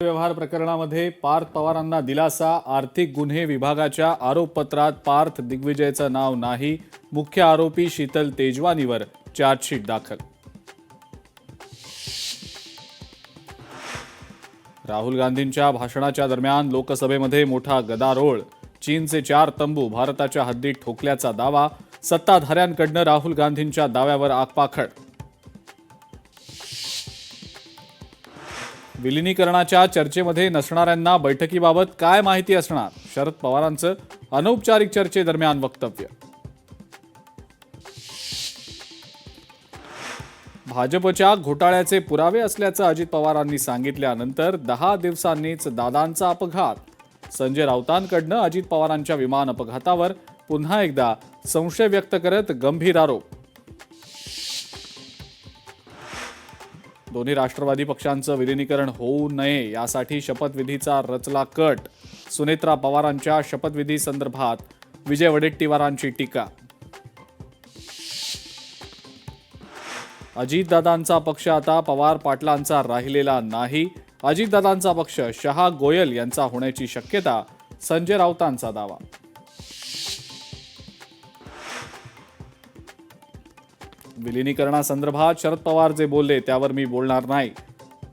व्यवहार प्रकरणामध्ये पार्थ पवारांना दिलासा. आर्थिक गुन्हे विभागाच्या आरोपपत्रात पार्थ दिग्विजयचं नाव नाही. मुख्य आरोपी शीतल तेजवानीवर चार्जशीट दाखल. राहुल गांधींच्या भाषणाच्या दरम्यान लोकसभेमध्ये मोठा गदारोळ. चीनचे 4 तंबू भारताच्या हद्दीत ठोकल्याचा दावा. सत्ताधाऱ्यांकडनं राहुल गांधींच्या दाव्यावर आगपाखड. विलिनीकरणाच्या चर्चेमध्ये नसणाऱ्यांना बैठकीबाबत काय माहिती असणार? शरद पवारांचं अनौपचारिक चर्चेदरम्यान वक्तव्य. भाजपच्या घोटाळ्याचे पुरावे असल्याचं अजित पवारांनी सांगितल्यानंतर 10 दिवसांनीच दादांचा अपघात. संजय राऊतांकडनं अजित पवारांच्या विमान अपघातावर पुन्हा एकदा संशय व्यक्त करत गंभीर आरोप. दोन्ही राष्ट्रवादी पक्षांचं विलिनीकरण होऊ नये यासाठी शपथविधीचा रचला कट. सुनेत्रा पवारांच्या शपथविधी संदर्भात विजय वडेट्टीवारांची टीका. अजितदादांचा पक्ष आता पवार पाटलांचा राहिलेला नाही. अजितदादांचा पक्ष शहा गोयल यांचा होण्याची शक्यता. संजय राऊतांचा दावा. विलिनीकरणासंदर्भात शरद पवार जे बोलले त्यावर मी बोलणार नाही.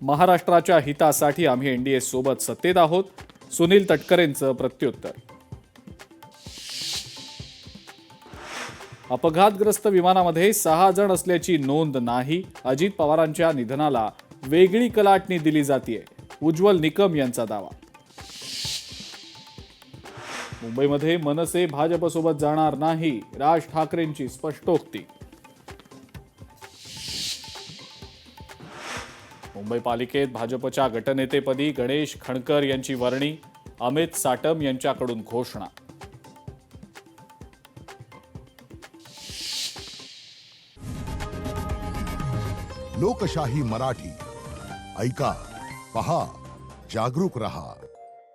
महाराष्ट्राच्या हितासाठी आम्ही एनडीए सोबत सत्तेत आहोत. सुनील तटकरेंचं प्रत्युत्तर. अपघातग्रस्त विमानामध्ये 6 जण असल्याची नोंद नाही. अजित पवारांच्या निधनाला वेगळी कलाटणी दिली जातीये. उज्ज्वल निकम यांचा दावा. मुंबईमध्ये मनसे भाजपसोबत जाणार नाही. राज ठाकरेंची स्पष्टोक्ती. मुंबई पालिकेत भाजपच्या गटनेतेपदी गणेश खणकर यांची वर्णी. अमित साटम यांच्याकडून घोषणा. लोकशाही मराठी ऐका, पहा, जागरूक रहा.